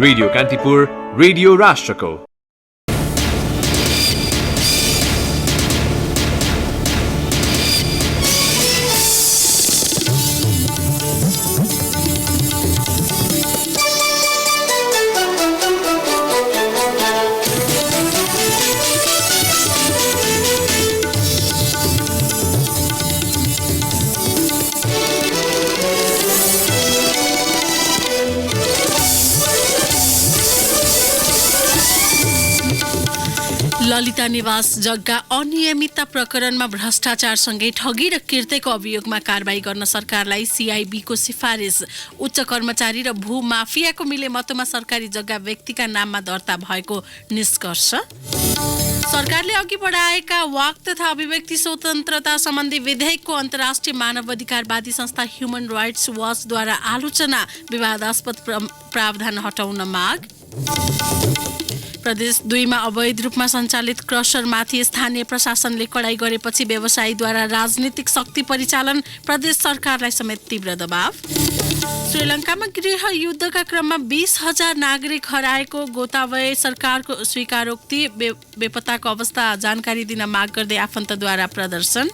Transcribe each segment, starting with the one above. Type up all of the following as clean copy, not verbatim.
Radio Kantipur, radio राष्ट्रको। ललिता निवास जग्गा अनियमितता प्रकरणमा भ्रष्टाचारसँगै ठगी र किर्तेको अभियोगमा कारबाही गर्न सरकारलाई सीआईबीको सिफारिस। उच्च कर्मचारी र भूमाफियाको मिलेमतोमा सरकारी जग्गा व्यक्तिका नाममा दर्ता भएको निष्कर्ष। सरकारले अघि बढाएका वाक तथा अभिव्यक्ति स्वतन्त्रता सम्बन्धी विधेयकको अन्तर्राष्ट्रिय मानवाधिकारवादी संस्था ह्युमन राइट्स वाचद्वारा आलोचना। विवादास्पद प्रावधान हटाउन माग। प्रदेश 2 मा अवैध रूपमा सञ्चालित क्रसरमाथि स्थानीय प्रशासनले कडाई गरेपछि व्यवसायीद्वारा राजनीतिक शक्ति परिचालन। प्रदेश सरकारलाई समेत तीव्र दबाव। श्रीलङ्कामा गृह युद्धका क्रममा 20,000 नागरिक हराएको गोतावय सरकारको स्वीकारोक्ति। बेपत्ताको अवस्था जानकारी दिन माग गर्दै आफन्तद्वारा प्रदर्शन।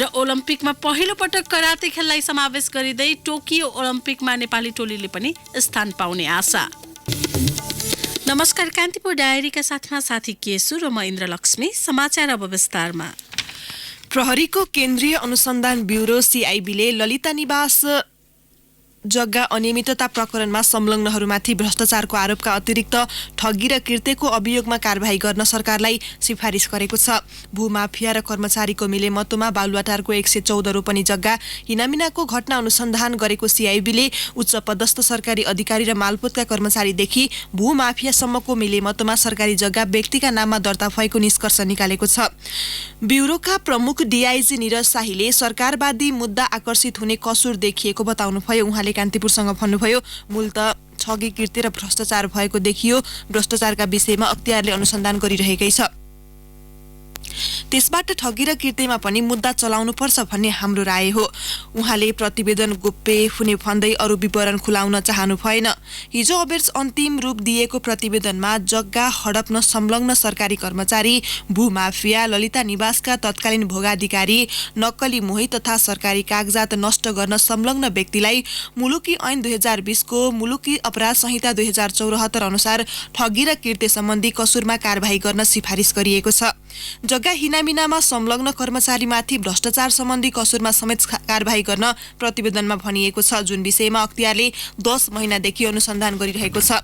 र ओलम्पिकमा पहिलो पटक कराते खेललाई समावेश गरिँदै टोकियो ओलम्पिकमा नेपाली टोलीले पनि स्थान पाउने आशा। नमस्कार, कान्तिपुर डायरीका साथमा साथी केसु र म इन्द्रलक्ष्मी। समाचार अब विस्तारमा। प्रहरीको केन्द्रीय अनुसन्धान ब्युरो सीआईबीले ललिता निवास जग्गा अनियमितता प्रकरणमा संलग्नहरूमाथि भ्रष्टाचारको आरोपका अतिरिक्त ठगी र किर्तेको अभियोगमा कारबाही गर्न सरकारलाई सिफारिस गरेको छ। भूमाफिया र कर्मचारीको मिलेमतोमा बालुवाटारको 114 रोपनी जग्गा हिनामिनाको घटना अनुसन्धान गरेको सीआईबीले उच्च पदस्थ सरकारी अधिकारी र मालपोतका कर्मचारीदेखि भूमाफियासम्मको मिलेमतोमा सरकारी जग्गा व्यक्तिका नाममा दर्ता भएको निष्कर्ष निकालेको छ। ब्युरोका प्रमुख डीआईजी निरज शाहीले सरकारवादी मुद्दा आकर्षित हुने कसुर देखिएको बताउनुभयो। उहाँले कान्तिपुरसँग भन्नुभयो, मूल त ठगी किर्ते र भ्रष्टाचार भएको देखियो। भ्रष्टाचारका विषयमा अख्तियारले अनुसन्धान गरिरहेकै छ। त्यसबाट ठगी र किर्तेमा पनि मुद्दा चलाउनुपर्छ भन्ने हाम्रो राय हो। उहाँले प्रतिवेदन गोप्य हुने भन्दै अरू विवरण खुलाउन चाहनु भएन। हिजो अबेर अन्तिम रूप दिएको प्रतिवेदनमा जग्गा हडप्न संलग्न सरकारी कर्मचारी, भूमाफिया, ललिता निवासका तत्कालीन भोगाधिकारी, नक्कली मोही तथा सरकारी कागजात नष्ट गर्न संलग्न व्यक्तिलाई मुलुकी ऐन 2020 को मुलुकी अपराध संहिता 2074 अनुसार ठगी र किर्ते सम्बन्धी कसुरमा कारबाही गर्न सिफारिस गरिएको छ। जग्गा हिनामिनामा संलग्न कर्मचारीमाथि भ्रष्टाचार सम्बन्धी कसुरमा समेत कारबाही गर्न प्रतिवेदनमा भनिएको छ, जुन विषयमा अख्तियारले 10 महिनादेखि अनुसन्धान गरिरहेको छ।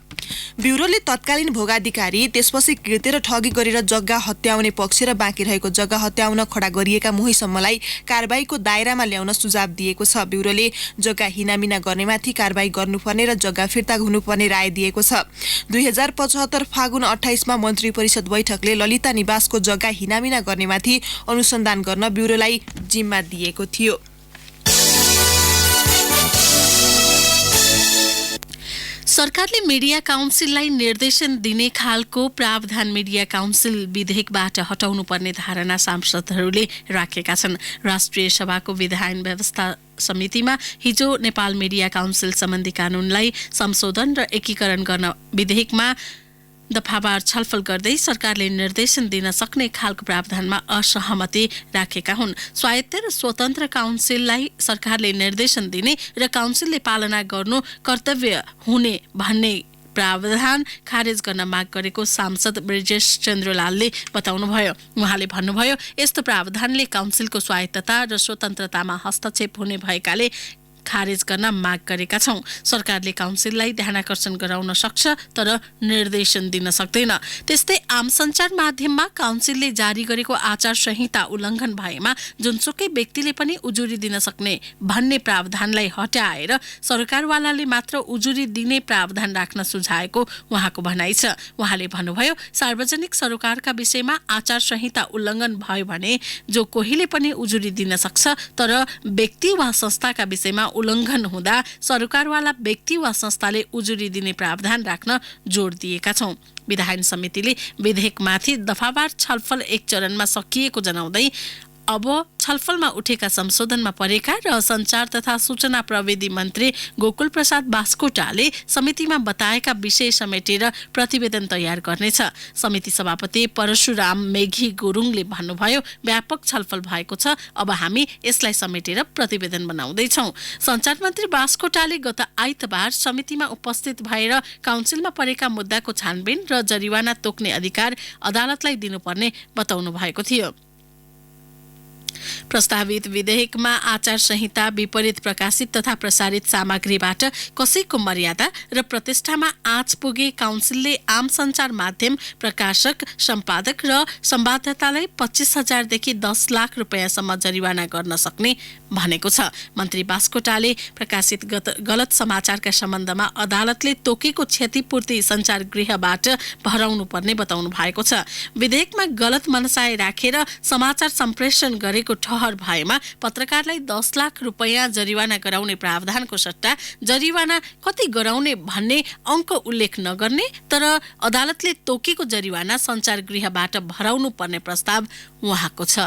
ब्युरोले तत्कालीन भोगाधिकारी, त्यसपछि किर्ते र ठगी गरेर जग्गा हत्याउने पक्ष र बाँकी रहेको जग्गा हत्याउन खडा गरिएका मोहीसम्मलाई कारबाहीको दायरामा ल्याउन सुझाव दिएको छ। ब्युरोले जग्गा हिनामिना गर्नेमाथि कारबाही गर्नुपर्ने र जग्गा फिर्ता हुनुपर्ने राय दिएको छ। 2075 फागुन 28 मा मन्त्री परिषद बैठकले ललिता निवासको जग्गा हिनामिना गर्नेमाथि अनुसन्धान गर्न ब्युरोलाई जिम्मा दिएको थियो। सरकारले मिडिया काउन्सिललाई निर्देशन दिने खालको प्रावधान मिडिया काउन्सिल विधेयकबाट हटाउनु पर्ने धारणा सांसदहरूले राखेका छन्। राष्ट्रिय सभाको विधायन व्यवस्था समितिमा हिजो नेपाल मिडिया काउन्सिल सम्बन्धी कानूनलाई संशोधन र एकीकरण गर्न विधेयकमा दफावार छलफल गर्दै सरकारले निर्देशन दिन सक्ने खालको प्रावधानमा असहमति राखेका हुन्। स्वायत्त र स्वतन्त्र काउन्सिललाई सरकारले निर्देशन दिने र काउन्सिलले पालना गर्नु कर्तव्य हुने भन्ने प्रावधान खारेज गर्न माग गरेको सांसद ब्रिजेश चन्द्रलालले बताउनुभयो। उहाँले भन्नुभयो, यस्तो प्रावधानले काउन्सिलको स्वायत्तता र स्वतन्त्रतामा हस्तक्षेप हुने भएकाले खारेज गर्न माग गरेका छौं। सरकारले काउन्सिललाई ध्यानाकर्षण गराउन सक्छ तर निर्देशन दिन सक्दैन। त्यस्तै आम सञ्चार माध्यममा काउन्सिलले जारी गरेको आचार संहिता उल्लङ्घन भएमा जुनसुकै व्यक्तिले पनि उजुरी दिन सक्ने भन्ने प्रावधानलाई हटाएर सरकारवालाले मात्र उजुरी दिने प्रावधान राख्न सुझाएको उहाँको भनाइ छ। उहाँले भन्नुभयो, सार्वजनिक सरोकारका विषयमा आचार संहिता उल्लङ्घन भयो भने जो कोहीले पनि उजुरी दिन सक्छ, तर व्यक्ति वा संस्थाका विषयमा उल्लङ्घन हुँदा सरकारवाला व्यक्ति वा संस्थाले उजुरी दिने प्रावधान राख्न जोड दिएका छौं। विधायन समितिले विधेयकमाथि दफावार छलफल एक चरणमा सकिएको जनाउँदै अब छलफलमा उठेका संशोधनमा परेका र सञ्चार तथा सूचना प्रविधि मन्त्री गोकुल प्रसाद बास्कोटाले समितिमा बताएका विषय समेटेर प्रतिवेदन तयार गर्नेछ। समिति सभापति परशुराम मेघी गुरुङले भन्नुभयो, व्यापक छलफल भएको छ, अब हामी यसलाई समेटेर प्रतिवेदन बनाउँदैछौँ। सञ्चार मन्त्री बास्कोटाले गत आइतबार समितिमा उपस्थित भएर काउन्सिलमा परेका मुद्दाको छानबिन र जरिवाना तोक्ने अधिकार अदालतलाई दिनुपर्ने बताउनु भएको थियो। प्रस्तावित विधेयकमा आचार संहिता विपरीत प्रकाशित तथा प्रसारित सामग्रीबाट कसैको मर्यादा र प्रतिष्ठामा आँच पुगे काउन्सिलले आम सञ्चार माध्यम प्रकाशक, सम्पादक र संवाददातालाई 25,000 देखि 10 लाख रुपैयाँसम्म जरिवाना गर्न सक्ने भनेको छ। मन्त्री बास्कोटाले प्रकाशित गलत समाचारका सम्बन्धमा अदालतले तोकेको क्षतिपूर्ति सञ्चार गृहबाट भराउनु पर्ने बताउनु भएको छ। विधेयकमा गलत मनसाय राखेर समाचार सम्प्रेषण गरेको ठहर भएमा पत्रकारलाई 10 लाख रुपैयाँ जरिवाना गराउने प्रावधानको सट्टा जरिवाना कति गराउने भन्ने अङ्क उल्लेख नगर्ने तर अदालतले तोकेको जरिवाना सञ्चार गृहबाट भराउनु पर्ने प्रस्ताव उहाँको छ।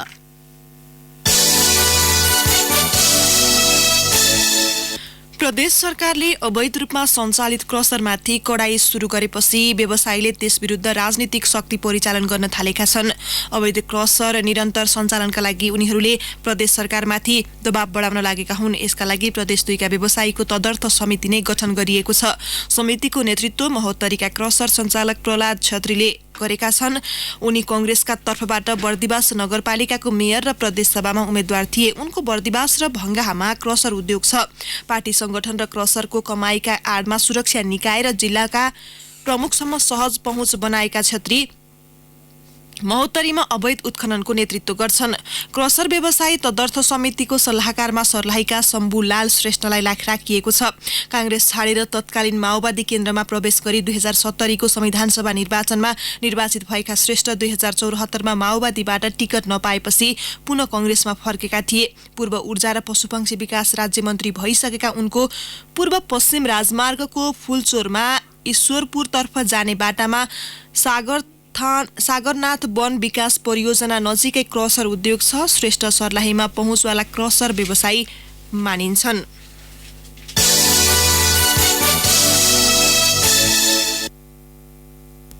प्रदेश सरकारले अवैध रूपमा सञ्चालित क्रसरमाथि कडाई सुरु गरेपछि व्यवसायीले त्यसविरुद्ध राजनीतिक शक्ति परिचालन गर्न थालेका छन्। अवैध क्रसर निरन्तर सञ्चालनका लागि उनीहरूले प्रदेश सरकारमाथि दबाव बढाउन लागेका हुन्। यसका लागि प्रदेश 2 का व्यवसायीको तदर्थ समिति नै गठन गरिएको छ। समितिको नेतृत्व महोत्तरीका क्रसर सञ्चालक प्रहलाद छेत्रीले गरेका छन्। उनी कांग्रेसका तर्फबाट बर्दिवास नगरपालिकाको मेयर र प्रदेश सभामा उम्मेद्वार थिए। उनको बर्दिवास र भंगाहामा क्रसर उद्योग छ। पार्टी संगठन र क्रसरको कमाईका आडमा सुरक्षा निकाय र जिल्लाका प्रमुखसम्म सहज पहुँच बनाएका छेत्री महोत्तरीमा अवैध उत्खननको नेतृत्व गर्छन्। क्रसर व्यवसायी तदर्थ समितिको सल्लाहकारमा सर्लाहीका शम्भुलाल श्रेष्ठलाई राखिएको छ। कांग्रेस छाडेर तत्कालीन माओवादी केन्द्रमा प्रवेश गरी 2070 को संविधान सभा निर्वाचनमा निर्वाचित भएका श्रेष्ठ 2074 मा माओवादीबाट टिकट नपाएपछि पुनः कांग्रेसमा फर्केका थिए। पूर्व ऊर्जा र पशुपक्षी विकास राज्य मन्त्री भइसकेका उनको पूर्व पश्चिम राजमार्गको फुलचोरमा ईश्वरपुरतर्फ जाने बाटामा सागरनाथ वन विकास परियोजना नजिकै क्रसर उद्योग छ। श्रेष्ठ सर्लाहीमा पहुँचवाला क्रसर व्यवसायी मानिन्छन्।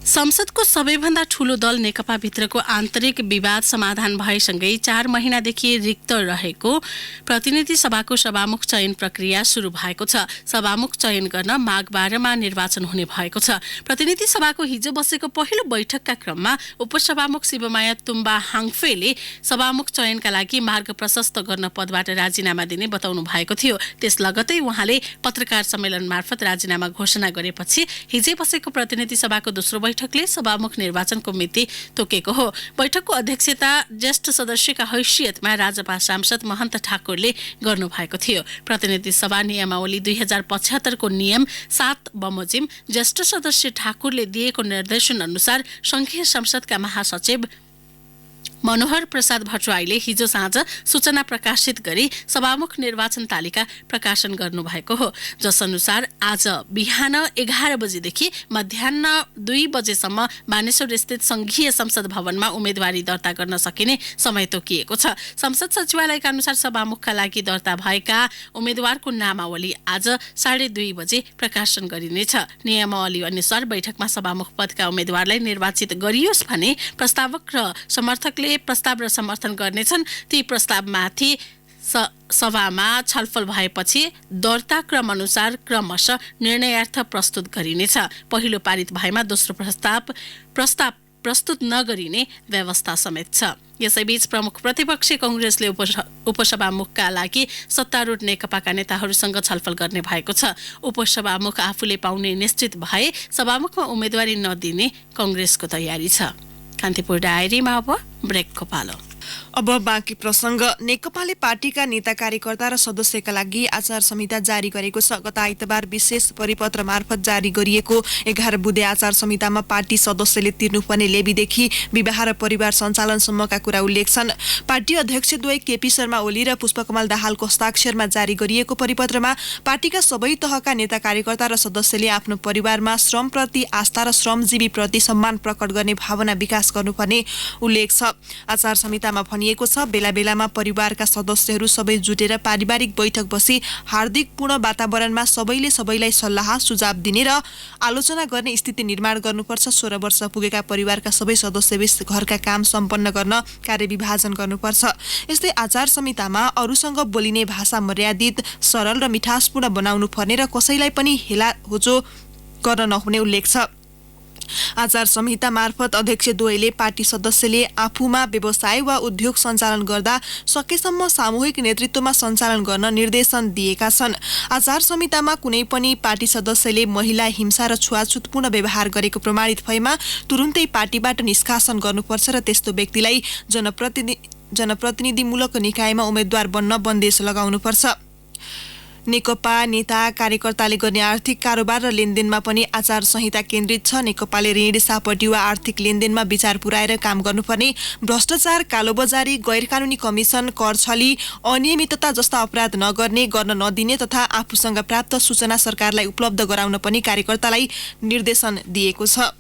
संसदको सबैभन्दा ठूलो दल नेकपा भित्रको आन्तरिक विवाद समाधान भएसँगै 4 महिनादेखि रिक्त रहेको प्रतिनिधि सभाको सभामुख चयन प्रक्रिया सुरु भएको छ। सभामुख चयन गर्न माघ 12 मा निर्वाचन हुने भएको छ। प्रतिनिधि सभाको हिजो बसेको पहिलो बैठकका क्रममा उपसभामुख शिवमाया तुम्बा हाङफेले सभामुख चयनका लागि मार्ग प्रशस्त गर्न पदबाट राजीनामा दिने बताउनु भएको थियो। त्यस लगतै उहाँले पत्रकार सम्मेलन मार्फत राजीनामा घोषणा गरेपछि हिजै बसेको प्रतिनिधि सभाको दोस्रो बैठकले सभामुख निर्वाचनको मिति तोकेको हो। बैठकको अध्यक्षता ज्येष्ठ सदस्यका हैसियतमा राजपा सांसद महन्त ठाकुरले गर्नुभएको थियो। प्रतिनिधि सभा नियमावली 2075 को नियम 7 बमोजिम ज्येष्ठ सदस्य ठाकुरले दिएको निर्देशन अनुसार संघीय संसदका महासचिव मनोहर प्रसाद भट्टराईले हिजो साँझ सूचना प्रकाशित गरी सभामुख निर्वाचन तालिका प्रकाशन गर्नुभएको हो। जस अनुसार आज बिहान 11 बजेदेखि मध्याह्न 2 बजेसम्म बानेश्वर स्थित संघीय संसद भवनमा उम्मेदवारी दर्ता गर्न सकिने समय तोकिएको छ। संसद सचिवालयका अनुसार सभामुखका लागि दर्ता भएका उम्मेदवारको नामावली आज 2:30 बजे प्रकाशन गरिनेछ। नियमावली अनुसार बैठकमा सभामुख पदका उम्मेदवारलाई निर्वाचित गरियोस् भने प्रस्तावक र समर्थकले प्रस्ताव र समर्थन गर्नेछन्। ती प्रस्तावमाथि सभामा छलफल भएपछि दर्ता क्रम अनुसार क्रमशः निर्णयार्थ प्रस्तुत गरिनेछ। पहिलो पारित भएमा दोस्रो प्रस्ताव प्रस्तुत नगरिने व्यवस्था समेत छ। यसैबीच प्रमुख प्रतिपक्षी कांग्रेसले उपसभामुखका लागि सत्तारूढ नेकपाका नेताहरूसँग छलफल गर्ने भएको छ। उपसभामुख आफूले पाउने निश्चित भए सभामुखमा उम्मेदवारी नदिने कांग्रेसको तयारी छ। कान्तिपुर डायरीमा अब ब्रेकको पालो। अब बाँकी प्रसंग। नेकपाले पार्टीका नेता कार्यकर्ता र सदस्यका लागि आचार संहिता जारी गरेको छ। गत आइतबार विशेष परिपत्र मार्फत जारी गरिएको 11 बुँदे आचार संहितामा पार्टी सदस्यले तिर्नुपर्ने लेबीदेखि विवाह र परिवार सञ्चालनसम्मका कुरा उल्लेख छन्। पार्टी अध्यक्षद्वय केपी शर्मा ओली र पुष्पकमल दाहालको हस्ताक्षरमा जारी गरिएको परिपत्रमा पार्टीका सबै तहका नेता कार्यकर्ता र सदस्यले आफ्नो परिवारमा श्रमप्रति आस्था र श्रमजीवी प्रति सम्मान प्रकट गर्ने भावना विकास गर्नुपर्ने उल्लेख छ। आचार संहितामा प्रतिवेदनमा भनिएको छ। बेला बेलामा परिवारका सदस्यहरू सबै जुटेर पारिवारिक बैठक बसी हार्दिकपूर्ण वातावरणमा सबैले सबैलाई सल्लाह सुझाव दिने र आलोचना गर्ने स्थिति निर्माण गर्नुपर्छ। 16 वर्ष पुगेका परिवारका सबै सदस्यबीच घरका काम सम्पन्न गर्न कार्यविभाजन गर्नुपर्छ। यस्तै आचार संहितामा अरूसँग बोलिने भाषा मर्यादित, सरल र मिठासपूर्ण बनाउनु पर्ने र कसैलाई पनि हेला होचो गर्न नहुने उल्लेख छ। आचार संहिता मार्फत अध्यक्षद्वयले पार्टी सदस्यले आफूमा व्यवसाय वा उद्योग सञ्चालन गर्दा सकेसम्म सामूहिक नेतृत्वमा सञ्चालन गर्न निर्देशन दिएका छन्। आचार संहितामा कुनै पनि पार्टी सदस्यले महिला हिंसा र छुवाछुतपूर्ण व्यवहार गरेको प्रमाणित भएमा तुरुन्तै पार्टीबाट निष्कासन गर्नुपर्छ र त्यस्तो व्यक्तिलाई जनप्रतिनिधिमूलक निकायमा उम्मेद्वार बन्न बन्देज लगाउनुपर्छ। नेकपा नेता कार्यकर्ताले गर्ने आर्थिक कारोबार र लेनदेनमा पनि आचार संहिता केन्द्रित छ। नेकपाले ऋण, सापटी वा आर्थिक लेनदेनमा विचार पुर्याएर काम गर्नुपर्ने, भ्रष्टाचार, कालोबजारी, गैरकानूनी कमिसन, कर छली, अनियमितता जस्ता अपराध नगर्ने, गर्न नदिने तथा आफूसँग प्राप्त सूचना सरकारलाई उपलब्ध गराउन पनि कार्यकर्तालाई निर्देशन दिएको छ।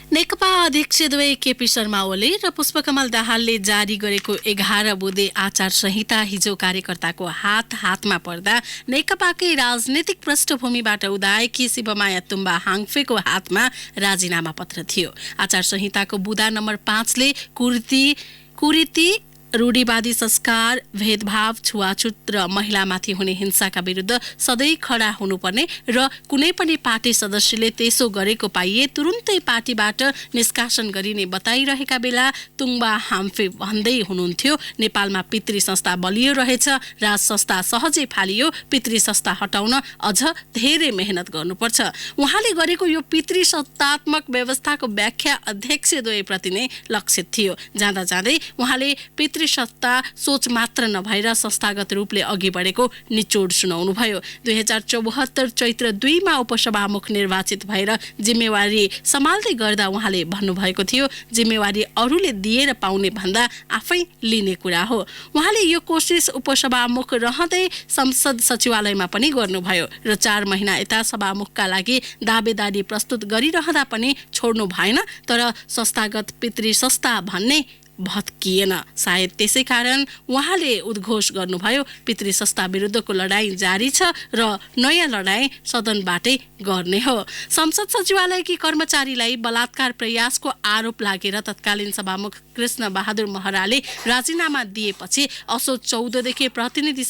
नेकपा अध्यक्षद्वय केपी शर्मा ओली र पुष्पकमल दाहालले जारी गरेको 11 बुँदे आचार संहिता हिजो कार्यकर्ताको हातमा पर्दा नेकपाकै राजनीतिक पृष्ठभूमिबाट उदाएकी शिवमाया तुम्बा हाङफेको हातमा राजीनामा पत्र थियो। आचार संहिताको बुँदा नम्बर 5 ले कुरीति, रूढिवादी संस्कार, भेदभाव, छुवाछुत र महिलामाथि हुने हिंसाका विरुद्ध सधैँ खडा हुनुपर्ने र कुनै पनि पार्टी सदस्यले त्यसो गरेको पाइए तुरुन्तै पार्टीबाट निष्कासन गरिने बताइरहेका बेला तुम्बा हाम्फे भन्दै हुनुहुन्थ्यो, नेपालमा पितृ संस्था बलियो रहेछ, राज संस्था सहजै फालियो, पितृ संस्था हटाउन अझ धेरै मेहनत गर्नुपर्छ। उहाँले गरेको यो पितृ सत्तात्मक व्यवस्थाको व्याख्या अध्यक्षद्वयप्रति नै लक्षित थियो। जाँदा जाँदै उहाँले सत्ता सोच मात्र नभएर संस्थागत रूपले अघि बढेको निचोड सुनाउनुभयो। 2074 चैत्र 2 मा उपसभामुख निर्वाचित भएर जिम्मेवारी सम्हाल्दै गर्दा उहाँले भन्नुभएको थियो, जिम्मेवारी अरूले दिएर पाउने भन्दा आफै लिने कुरा हो। उहाँले यो कोसिस उपसभामुख रहँदै संसद सचिवालयमा पनि गर्नुभयो र 4 महिना यता सभामुखका लागि दावेदारी प्रस्तुत गरिरहँदा पनि छोड्नु भएन। तर संस्थागत पितृ संस्था भन्ने भत्किएन। सायद त्यसै कारण उहाँले उद्घोष गर्नुभयो, पितृ संस्था विरुद्धको लडाईँ जारी छ र नयाँ लडाईँ सदनबाटै गर्ने हो। संसद सचिवालयकी कर्मचारीलाई बलात्कार प्रयासको आरोप लागेर तत्कालीन सभामुख कृष्ण बहादुर महराले राजीनामा दिएपछि असोज 14 देखि प्रतिनिधि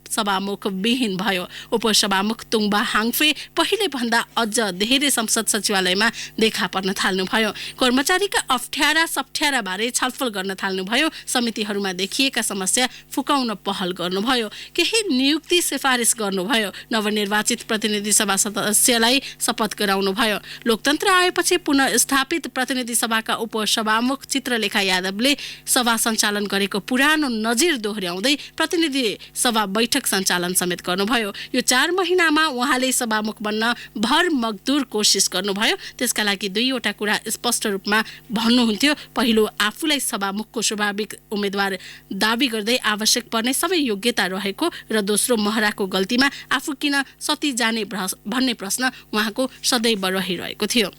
सभामुख विहीन भयो। उपसभामुख तुम्बा हाङफे पहिले भन्दा अझ धेरै संसद सचिवालयमा देखा पर्न थाल्नुभयो। कर्मचारीका अप्ठ्यारा बारे छलफल गर्न थाल्नुभयो। समितिहरूमा देखिएका समस्या फुकाउन पहल गर्नुभयो। केही नियुक्ति सिफारिस गर्नुभयो। नवनिर्वाचित प्रतिनिधि सभा सदस्यलाई शपथ गराउनुभयो। लोकतन्त्र आएपछि पुनः स्थापित प्रतिनिधि सभाका उपसभामुख चित्रलेखा यादवले सभा सञ्चालन गरेको पुरानो नजिर दोहोर्याउँदै प्रतिनिधि सभा बैठक सञ्चालन समेत गर्नुभयो। यो 4 महिनामा उहाँले सभामुख बन्न भर मगदुर कोसिस गर्नुभयो। त्यसका लागि 2 वटा कुरा स्पष्ट रूपमा भन्नुहुन्थ्यो। पहिलो, आफूलाई सभामुखको स्वाभाविक उम्मेद्वार दाबी गर्दै आवश्यक पर्ने सबै योग्यता रहेको र दोस्रो, महराको गल्तीमा आफू किन सती जाने भन्ने प्रश्न उहाँको सदैव रहिरहेको थियो।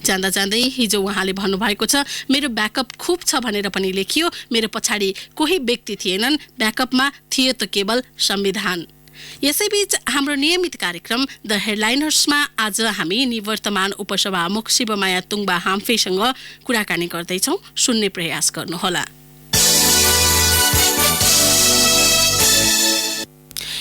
जाँदा जाँदै हिजो उहाँले भन्नुभएको छ, मेरो ब्याकअप खुब छ भनेर पनि लेखियो। मेरो पछाडि कोही व्यक्ति थिएनन्, ब्याकअपमा थियो त केवल संविधान। यसैबीच हाम्रो नियमित कार्यक्रम द हेडलाइनर्समा आज हामी निवर्तमान उपसभामुख शिवमाया तुम्बा हाम्फेसँग कुराकानी गर्दैछौँ। सुन्ने प्रयास गर्नुहोला।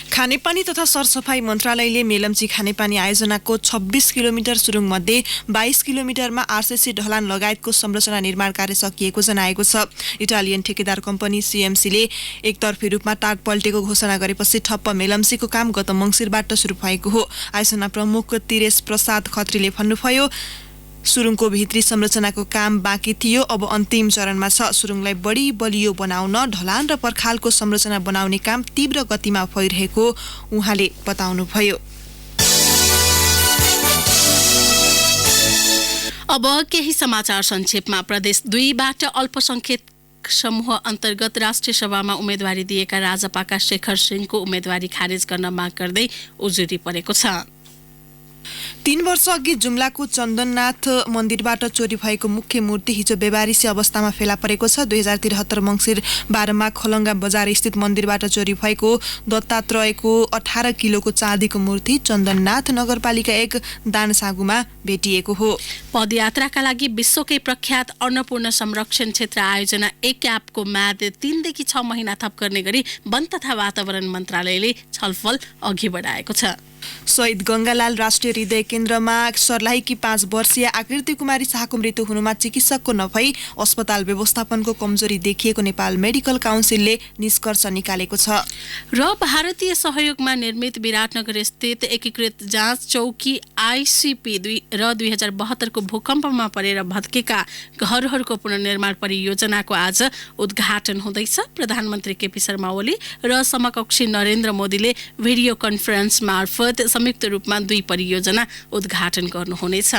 खानेपानी तथा सरसफाई मन्त्रालयले मेलम्ची खानेपानी आयोजनाको 26 किलोमिटर सुरुङमध्ये 22 किलोमिटरमा आरसीसी ढलान लगायतको संरचना निर्माण कार्य सकिएको जनाएको छ। इटालियन ठेकेदार कम्पनी सीएमसीले एकतर्फी रूपमा टाग पल्टेको घोषणा गरेपछि ठप्प मेलम्चीको काम गत मङ्सिरबाट सुरु भएको हो। आयोजना प्रमुख तिरेश प्रसाद खत्रीले भन्नुभयो, सुरुङको भित्री संरचनाको काम बाँकी थियो, अब अन्तिम चरणमा छ। सुरुङलाई बढी बलियो बनाउन ढलान र पर्खालको संरचना बनाउने काम तीव्र गतिमा भइरहेको उहाँले बताउनुभयो। अब केही समाचार संक्षेपमा। प्रदेश 2 बाट अल्पसंख्यक समूह अन्तर्गत राष्ट्रिय सभामा उम्मेदवारी दिएका राजपाका शेखर सिंहको उम्मेदवारी खारेज गर्न माग गर्दै उजुरी परेको छ। 3 वर्ष अघि जुम्लाको चन्दननाथ मन्दिरबाट चोरी भएको मुख्य मूर्ति हिजो बेबारिसी अवस्थामा फेला परेको छ। 2073 मङ्सिर 12मा खलङ्गा बजार स्थित मन्दिरबाट चोरी भएको दत्तात्रयको 18 किलोको चाँदीको मूर्ति चन्दननाथ नगरपालिका 1 दानसागुमा भेटिएको हो। पदयात्राका लागि विश्वकै प्रख्यात अन्नपूर्ण संरक्षण क्षेत्र आयोजना एक्यापको म्याद 3 देखि 6 महिना थप गर्ने गरी वन तथा वातावरण मन्त्रालयले छलफल अघि बढाएको छ। शहीद गंगालाल राष्ट्रिय हृदय केन्द्रमा सर्लाहीकी 5 वर्षीय आकृति कुमारी शाहको मृत्यु हुनुमा चिकित्सकको नभई अस्पताल व्यवस्थापनको कमजोरी देखिएको नेपाल मेडिकल काउन्सिलले निष्कर्ष निकालेको छ। र भारतीय सहयोगमा निर्मित विराटनगर स्थित एकीकृत जाँच चौकी आइसिपी र 2072 को भूकम्पमा परेर भत्केका घरहरूको पुनर्निर्माण परियोजनाको आज उद्घाटन हुँदैछ। प्रधानमन्त्री केपी शर्मा ओली र समकक्षी नरेन्द्र मोदीले भिडियो कन्फरेन्स मार्फत संयुक्त रूपमा 2 परियोजना उद्घाटन गर्नुहुनेछ।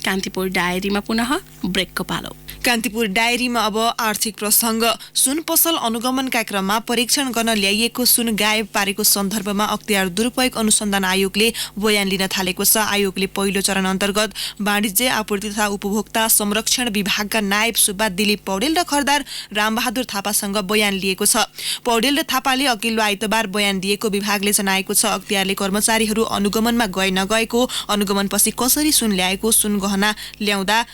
कान्तिपुर डायरीमा पुनः ब्रेकको पालो। कान्तिपुर डायरीमा अब आर्थिक प्रसङ्ग। सुन पसल अनुगमनका क्रममा परीक्षण गर्न ल्याइएको सुन गायब पारेको सन्दर्भमा अख्तियार दुरुपयोग अनुसन्धान आयोगले बयान लिन थालेको छ। आयोगले पहिलो चरण अन्तर्गत वाणिज्य आपूर्ति तथा उपभोक्ता संरक्षण विभागका नायब सुब्बा दिलीप पौडेल र खरदार रामबहादुर थापासँग बयान लिएको छ। पौडेल र थापाले अघिल्लो आइतबार बयान दिएको विभागले जनाएको छ। अख्तियारले कर्मचारीहरू अनुगमनमा गए नगएको, अनुगमनपछि कसरी सुन ल्याएको, सुन गहना ल्याउँदा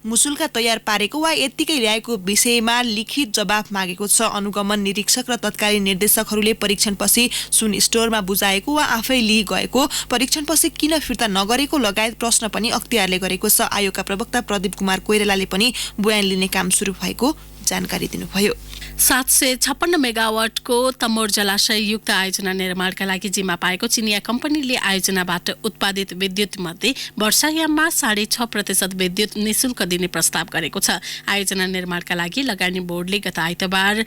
मुसुल्का तयार पारेको वा यत्तिकै ल्याएको विषयमा लिखित जवाफ मागेको छ। अनुगमन निरीक्षक र तत्कालीन निर्देशकहरूले परीक्षणपछि सुन स्टोरमा बुझाएको वा आफै लिई गएको, परीक्षणपछि किन फिर्ता नगरेको लगायत प्रश्न पनि अख्तियारले गरेको छ। आयोगका प्रवक्ता प्रदीप कुमार कोइरालाले पनि बयान लिने काम सुरु भएको जानकारी दिनुभयो। 756 मेगावाटको तमोर जलाशय युक्त आयोजना निर्माणका लागि जिम्मा पाएको चिनिया कम्पनीले आयोजनाबाट उत्पादित विद्युत मध्ये वर्षायाममा 6.5% विद्युत निशुल्क दिने प्रस्ताव गरेको छ। आयोजना निर्माणका लागि लगानी बोर्डले गत आइतबार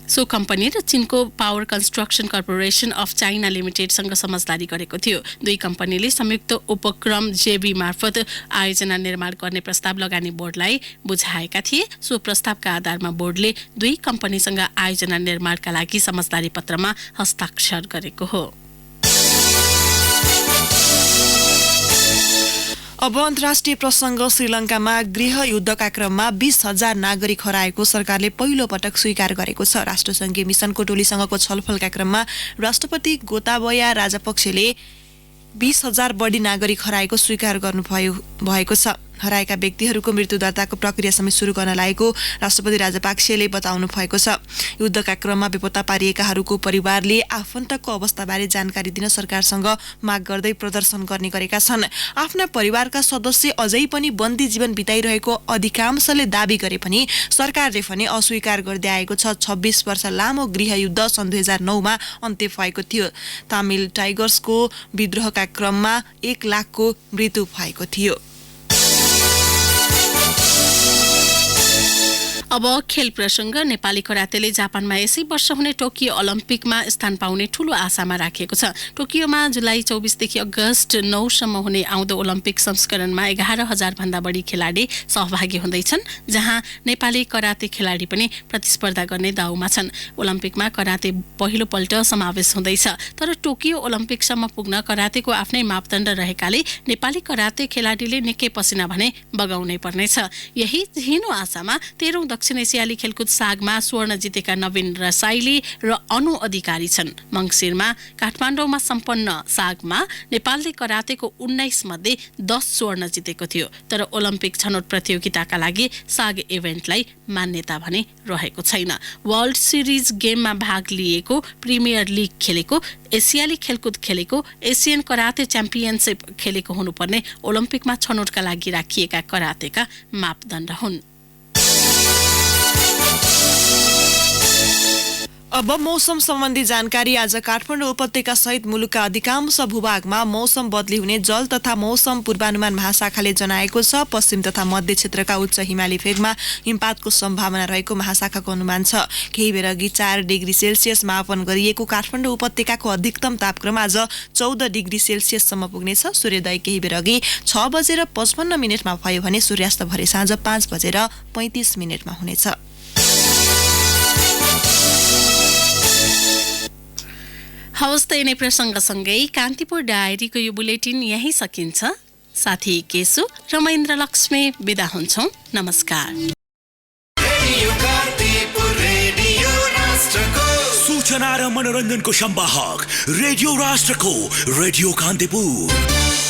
सो कम्पनी र चीनको power construction corporation of China लिमिटेडसँग समझदारी गरेको थियो। 2 कम्पनीले संयुक्त उपक्रम जेबी मार्फत आयोजना निर्माण गर्ने प्रस्ताव लगानी बोर्डलाई बुझाएका थिए। सो प्रस्तावका आधारमा बोर्डले 2 कम्पनीसँग आयोजना निर्माणका लागि समझदारी पत्रमा हस्ताक्षर गरेको हो। अब अन्तर्राष्ट्रिय प्रसङ्ग। श्रीलङ्कामा गृह युद्धका क्रममा 20,000 नागरिक हराएको सरकारले पहिलो पटक स्वीकार गरेको छ। राष्ट्रसङ्घीय मिसनको टोलीसँगको छलफलका क्रममा राष्ट्रपति गोताबया राजपक्षले 20,000 बढी नागरिक हराएको स्वीकार गर्नुभएको छ। हराएका व्यक्तिहरूको मृत्यु दर्ताको प्रक्रिया समेत सुरु गर्न लागेको राष्ट्रपति राजपक्षले बताउनु भएको छ। युद्धका क्रममा बेपत्ता पारिएकाहरूको परिवारले आफन्तको अवस्थाबारे जानकारी दिन सरकारसँग माग गर्दै प्रदर्शन गर्ने गरेका छन्। आफ्ना परिवारका सदस्य अझै पनि बन्दी जीवन बिताइरहेको अधिकांशले दाबी गरे पनि सरकारले भने अस्वीकार गर्दै आएको छ। 26 वर्ष लामो गृहयुद्ध सन् 2009 मा अन्त्य भएको थियो। तामिल टाइगर्सको विद्रोहका क्रममा 1 लाखको मृत्यु भएको थियो। अब खेल प्रसङ्ग। नेपाली करातेले जापानमा यसै वर्ष हुने टोकियो ओलम्पिकमा स्थान पाउने ठूलो आशामा राखिएको छ। टोकियोमा जुलाई 24 देखि अगस्त 9 सम्म हुने आउँदो ओलम्पिक संस्करणमा 11,000 भन्दा बढी खेलाडी सहभागी हुँदैछन्, जहाँ नेपाली कराते खेलाडी पनि प्रतिस्पर्धा गर्ने दाउमा छन्। ओलम्पिकमा कराते पहिलो पल्ट समावेश हुँदैछ। तर टोकियो ओलम्पिकसम्म पुग्न करातेको आफ्नै मापदण्ड रहेकाले नेपाली कराते खेलाडीले निकै पसिना भने बगाउनै पर्नेछ। यही हिनो आशामा 13औं दक्षिण एसियाली खेलकुद सागमा स्वर्ण जितेका नवीन रसाइली र अनु अधिकारी छन्। मङ्सिरमा काठमाडौँमा सम्पन्न सागमा नेपालले करातेको 19 मध्ये 10 स्वर्ण जितेको थियो। तर ओलम्पिक छनौट प्रतियोगिताका लागि साग इभेन्टलाई मान्यता भने रहेको छैन। वर्ल्ड सिरिज गेममा भाग लिएको, प्रिमियर लिग खेलेको, एसियाली खेलकुद खेलेको, एसियन कराते च्याम्पियनसिप खेलेको हुनुपर्ने ओलम्पिकमा छनौटका लागि राखिएका करातेका मापदण्ड हुन्। अब मौसम सम्बन्धी जानकारी। आज काठमाडौँ उपत्यका सहित मुलुकका अधिकांश भूभागमा मौसम बदली हुने जल तथा मौसम पूर्वानुमान महाशाखाले जनाएको छ। पश्चिम तथा मध्य क्षेत्रका उच्च हिमाली भेगमा हिमपातको सम्भावना रहेको महाशाखाको अनुमान छ। केही बेर अघि 4 डिग्री सेल्सियस मापन गरिएको काठमाडौँ उपत्यकाको अधिकतम तापक्रम आज 14 डिग्री सेल्सियससम्म पुग्नेछ। सूर्योदय केही बेर अघि 6:55 भयो भने सूर्यास्त भरे साँझ 5:35 हुनेछ। हवस् त यिनै प्रसङ्गसँगै कान्तिपुर डायरीको यो बुलेटिन यही सकिन्छ। साथी केशु र महेन्द्र लक्ष्मी बिदा हुन्छौँ। नमस्कार। सूचना र मनोरञ्जनको संवाहक रेडियो राष्ट्रको रेडियो कान्तिपुर।